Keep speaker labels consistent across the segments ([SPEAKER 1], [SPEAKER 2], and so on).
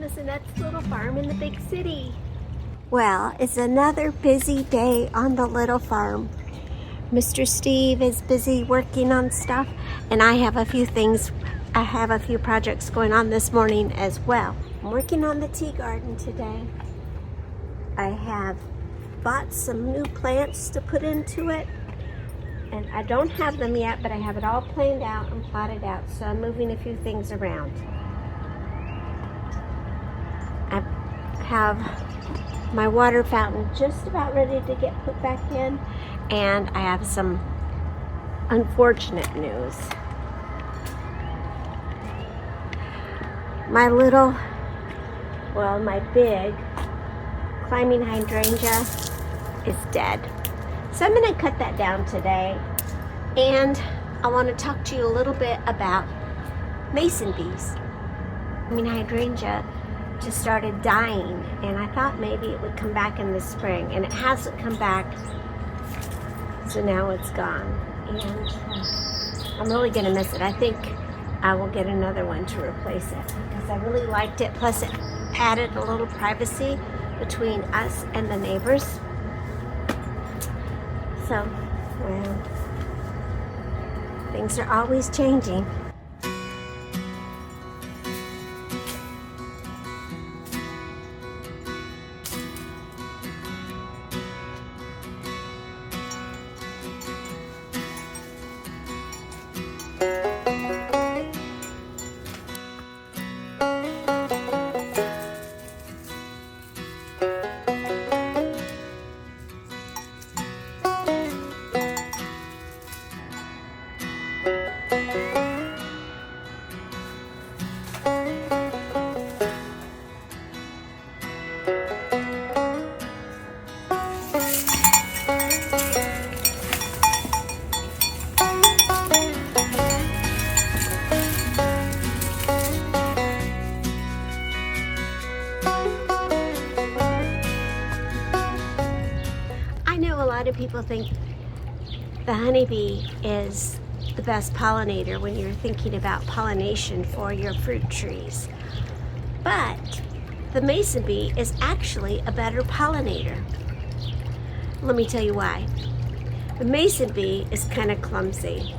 [SPEAKER 1] Miss Annette's little farm in the big city. Well, it's another busy day on the little farm. Mr. Steve is busy working on stuff, and I have a few projects going on this morning as well. I'm working on the tea garden today. I have bought some new plants to put into it, and I don't have them yet, but I have it all planned out and plotted out, so I'm moving a few things around. I have my water fountain just about ready to get put back in, and I have some unfortunate news. My big climbing hydrangea is dead. So I'm going to cut that down today, and I want to talk to you a little bit about mason bees. Hydrangea just started dying, and I thought maybe it would come back in the spring, and it hasn't come back, so now it's gone, and I'm really going to miss it. I think I will get another one to replace it because I really liked it, plus it added a little privacy between us and the neighbors. So, well, things are always changing. A lot of people think the honeybee is the best pollinator when you're thinking about pollination for your fruit trees. But the mason bee is actually a better pollinator. Let me tell you why. The mason bee is kind of clumsy.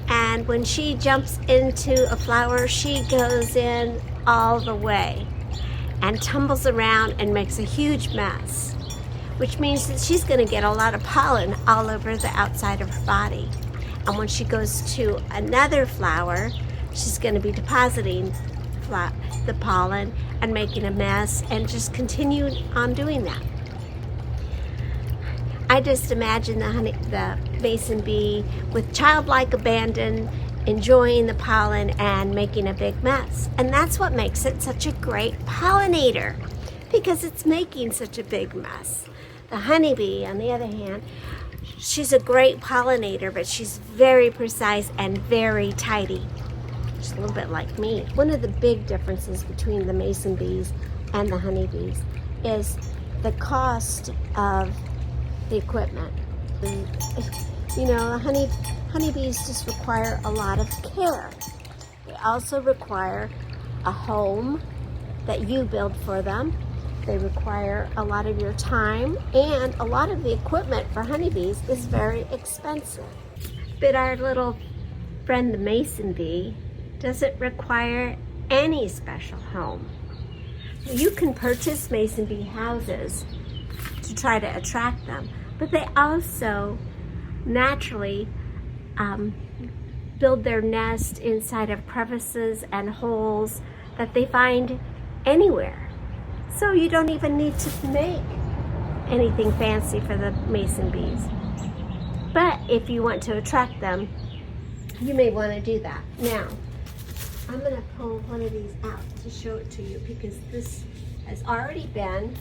[SPEAKER 1] And when she jumps into a flower, she goes in all the way and tumbles around and makes a huge mess, which means that she's going to get a lot of pollen all over the outside of her body. And when she goes to another flower, she's going to be depositing the pollen and making a mess and just continue on doing that. I just imagine the mason bee with childlike abandon, enjoying the pollen and making a big mess. And that's what makes it such a great pollinator, because it's making such a big mess. The honeybee, on the other hand, she's a great pollinator, but she's very precise and very tidy. She's a little bit like me. One of the big differences between the mason bees and the honeybees is the cost of the equipment. Honeybees just require a lot of care. They also require a home that you build for them. They require a lot of your time, and a lot of the equipment for honeybees is very expensive. But our little friend, the mason bee, doesn't require any special home. You can purchase mason bee houses to try to attract them, but they also naturally build their nest inside of crevices and holes that they find anywhere. So you don't even need to make anything fancy for the mason bees. But if you want to attract them, you may want to do that. Now, I'm going to pull one of these out to show it to you, because this has already been,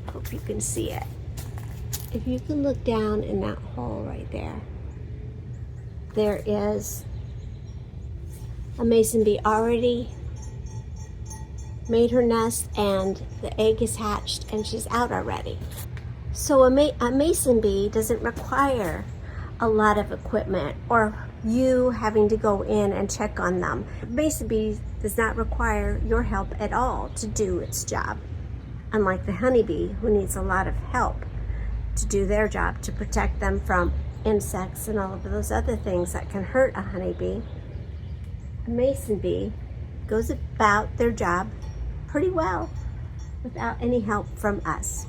[SPEAKER 1] I hope you can see it. If you can look down in that hole right there, there is a mason bee already made her nest, and the egg is hatched and she's out already. So a mason bee doesn't require a lot of equipment or you having to go in and check on them. Mason bee does not require your help at all to do its job, unlike the honeybee, who needs a lot of help to do their job, to protect them from insects and all of those other things that can hurt a honeybee. A mason bee goes about their job pretty well without any help from us.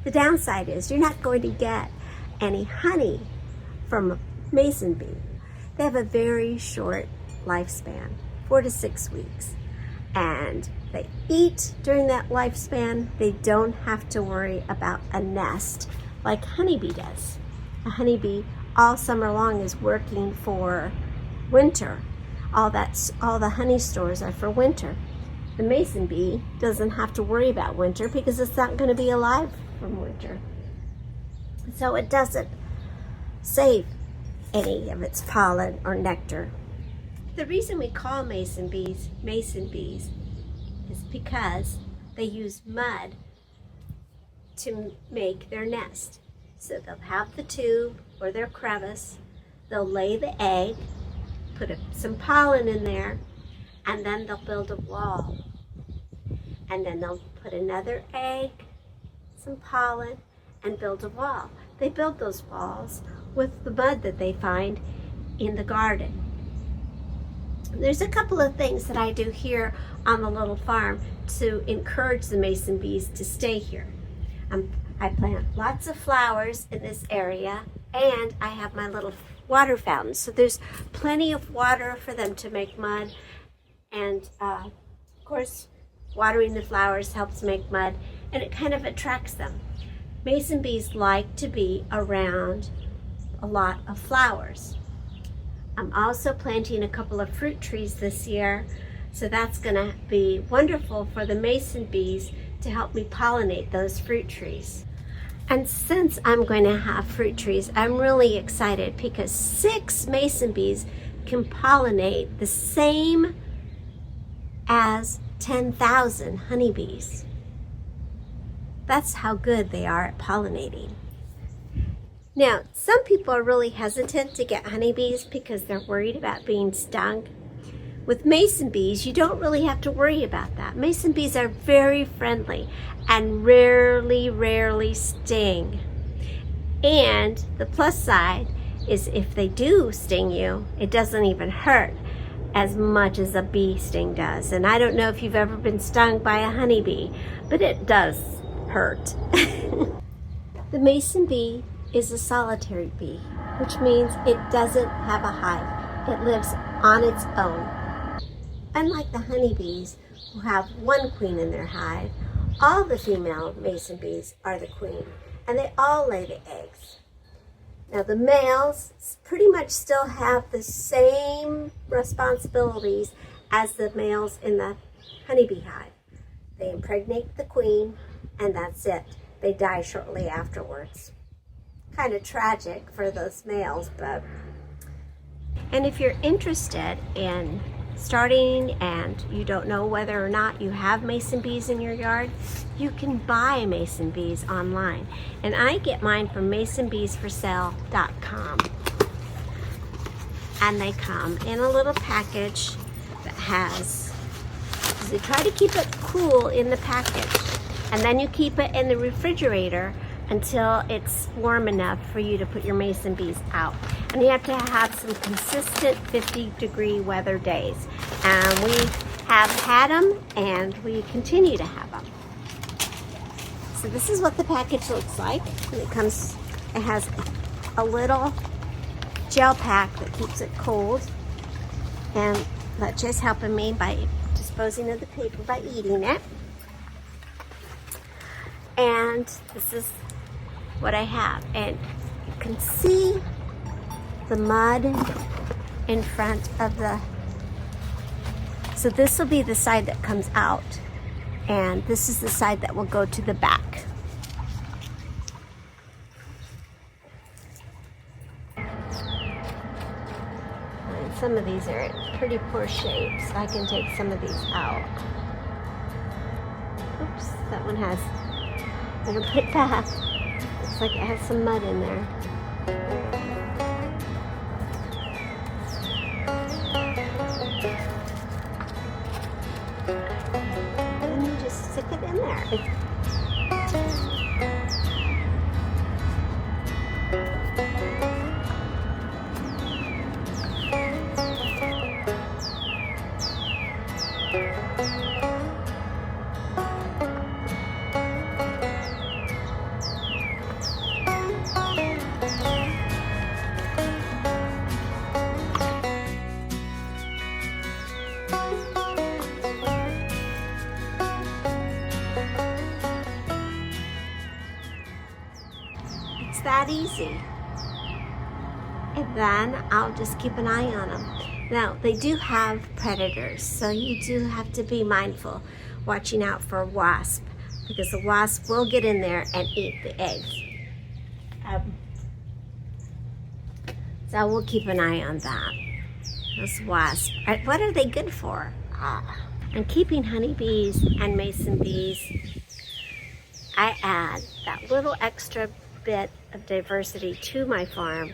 [SPEAKER 1] The downside is you're not going to get any honey from a mason bee. They have a very short lifespan, 4 to 6 weeks. And they eat during that lifespan. They don't have to worry about a nest like honeybee does. A honeybee all summer long is working for winter. All the honey stores are for winter. The mason bee doesn't have to worry about winter because it's not going to be alive from winter. So it doesn't save any of its pollen or nectar. The reason we call mason bees is because they use mud to make their nest. So they'll have the tube or their crevice, they'll lay the egg, put some pollen in there, and then they'll build a wall. And then they'll put another egg, some pollen, and build a wall. They build those walls with the mud that they find in the garden. There's a couple of things that I do here on the little farm to encourage the mason bees to stay here. I plant lots of flowers in this area, and I have my little water fountain. So there's plenty of water for them to make mud. And of course, watering the flowers helps make mud, and it kind of attracts them. Mason bees like to be around a lot of flowers. I'm also planting a couple of fruit trees this year, so that's going to be wonderful for the mason bees to help me pollinate those fruit trees. And since I'm going to have fruit trees, I'm really excited because 6 mason bees can pollinate the same as 10,000 honeybees. That's how good they are at pollinating. Now, some people are really hesitant to get honeybees because they're worried about being stung. With mason bees, you don't really have to worry about that. Mason bees are very friendly and rarely sting. And the plus side is if they do sting you, it doesn't even hurt as much as a bee sting does. And I don't know if you've ever been stung by a honeybee, but it does hurt. The mason bee is a solitary bee, which means it doesn't have a hive. It lives on its own. Unlike the honeybees, who have one queen in their hive, all the female mason bees are the queen, and they all lay the eggs. Now the males pretty much still have the same responsibilities as the males in the honeybee hive. They impregnate the queen, and that's it. They die shortly afterwards. Kind of tragic for those males, but... And if you're interested in starting and you don't know whether or not you have mason bees in your yard, you can buy mason bees online. And I get mine from masonbeesforsale.com. And they come in a little package that has, they try to keep it cool in the package. And then you keep it in the refrigerator until it's warm enough for you to put your mason bees out. And you have to have some consistent 50-degree weather days. And we have had them, and we continue to have them. So this is what the package looks like. And it has a little gel pack that keeps it cold. And that's just helping me by disposing of the paper by eating it. And this is what I have, and you can see the mud in front of the, so this will be the side that comes out, and this is the side that will go to the back. And some of these are in pretty poor shape, so I can take some of these out. Oops, that one has, I'm gonna put it back. Looks like it has some mud in there. And you just stick it in there. It's that easy. And then I'll just keep an eye on them. Now, they do have predators, so you do have to be mindful, watching out for wasp, because the wasp will get in there and eat the eggs. So we'll keep an eye on that. Those wasps, what are they good for? And keeping honeybees and mason bees, I add that little extra bit of diversity to my farm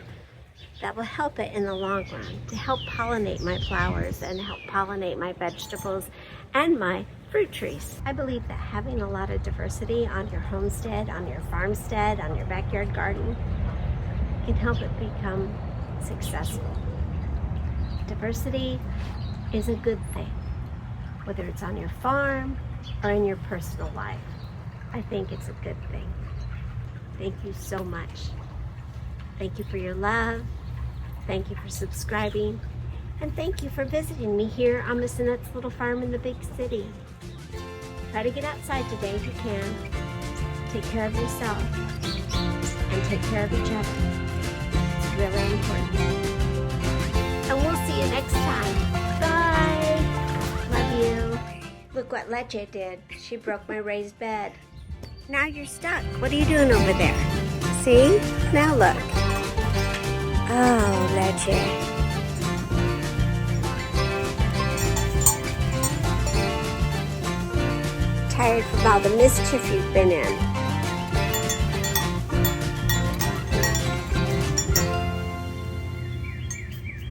[SPEAKER 1] that will help it in the long run, to help pollinate my flowers and help pollinate my vegetables and my fruit trees. I believe that having a lot of diversity on your homestead, on your farmstead, on your backyard garden can help it become successful. Diversity is a good thing, whether it's on your farm or in your personal life. I think it's a good thing. Thank you so much. Thank you for your love. Thank you for subscribing. And thank you for visiting me here on Miss Annette's little farm in the big city. Try to get outside today if you can. Take care of yourself and take care of each other. It's really important. And we'll see you next time. Bye. Love you. Look what Leche did. She broke my raised bed. Now you're stuck. What are you doing over there? See? Now look. Oh, Leche. Tired from all the mischief you've been in.